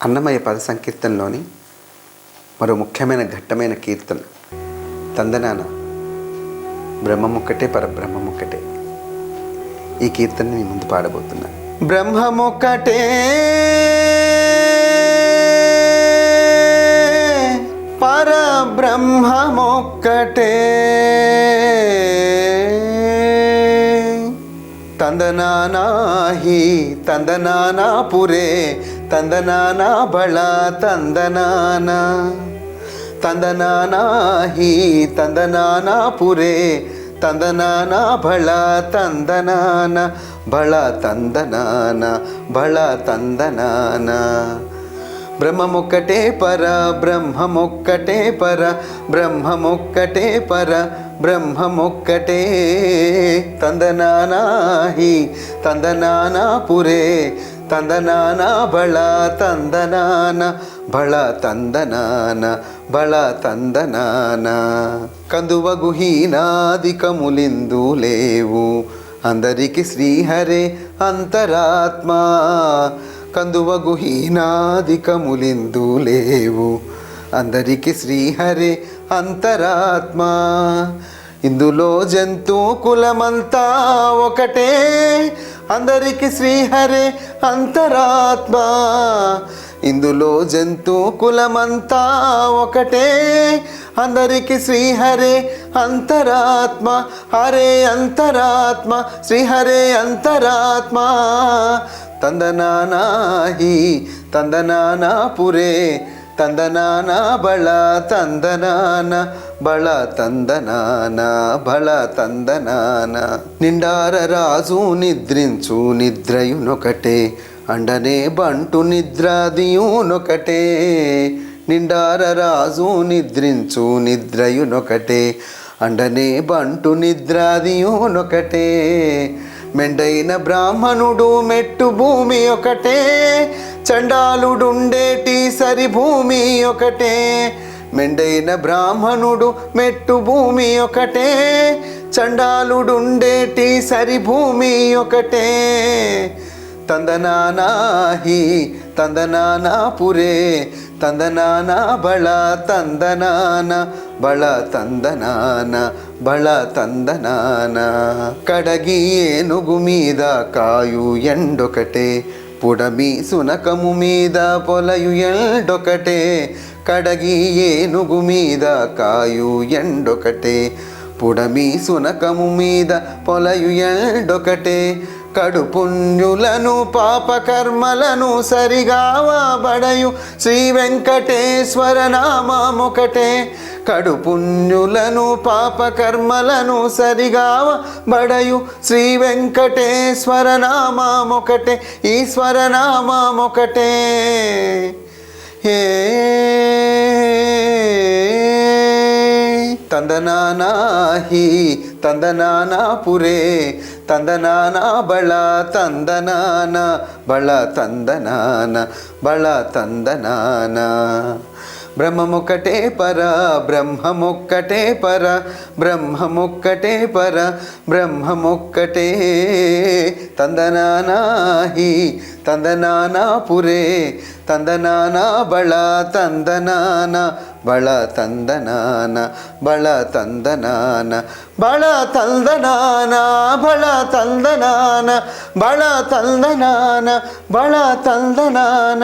అన్నమయ్య పద సంకీర్తనలోని మరో ముఖ్యమైన ఘట్టమైన కీర్తన తందనాన బ్రహ్మమొక్కటే పరబ్రహ్మమొక్కటే. ఈ కీర్తనని మీ ముందు పాడబోతున్నాను. బ్రహ్మమొక్కటే పరబ్రహ్మమొక్కటే తందనానాహి తందనానాపురే తందనానా బళ తందనాన తందనానాహి తందనానాపురే తందనానా బళ తందనాన బళ తందనాన బళ తందనాన. బ్రహ్మమొక్కటే పర బ్రహ్మమొక్కటే పర బ్రహ్మమొక్కటే పర బ్రహ్మమొక్కటే తందనానాహి తందనానాపురే తందనానా బళ తందనాన బళ తందనాన బళ తందనాన. కందువగుహీనాదికములిందు లేవు అందరికి శ్రీహరే అంతరాత్మ. కందువగుహీనాదికములిందు లేవు అందరికి శ్రీహరే అంతరాత్మ. ఇందులో జంతు కులమంతా ఒకటే అందరికి శ్రీహరే అంతరాత్మ. ఇందులో జంతు కులమంతా ఒకటే అందరికి శ్రీహరే అంతరాత్మ. హరే అంతరాత్మ శ్రీహరే అంతరాత్మ. తందనానాహి తందనానాపురే తందనానా బళ తందనాన బళ తందనాన బళ తందనాన. నిండార రాజు నిద్రించు నిద్రయునొకటే అండనే బంటు నిద్రాదియునొకటే. నిండార రాజు నిద్రించు నిద్రయునొకటే అండనే బంటు నిద్రాదియునొకటే. మెండైన బ్రాహ్మణుడు మెట్టు భూమి ఒకటే చండాలుడుండేటి సరి భూమి ఒకటే. మెండైన బ్రాహ్మణుడు మెట్టు భూమి ఒకటే చండాలుడుండేటి సరి భూమి ఒకటే. తందనానాహి తందనానాపురే తందనానా బళ తందనాన బళ తందనాన బళ తందనాన. కడగి ఏనుగు మీద కాయు ఎండొకటే పుడమి సునకము మీద పొలయు ఎండొకటే. కడగి ఏనుగు మీద కాయు ఎండొకటే పుడమి సునకము మీద పొలయు ఎండొకటే. కడు పుణ్యులను పాపకర్మలను సరిగావా బడయు శ్రీ వెంకటేశ్వర నామమొకటే. కడు పుణ్యులను పాపకర్మలను సరిగావ బడయు శ్రీ వెంకటేశ్వర నామమొకటే ఈశ్వర నామమొకటే. తందనానాహి తందనానాపురే తందనానా బళ తందనాన బళ తందనాన బళ తందనాన. బ్రహ్మమొక్కటే పర బ్రహ్మమొక్కటే పర బ్రహ్మమొక్కటే పర బ్రహ్మమొక్కటే తందనానాహి తందనానాపురే తందనానా బళ తందనాన బళ తందనాన బళ తందనాన బళ తందనాన బళ తందనాన బళ తందనాన బళ తందనాన.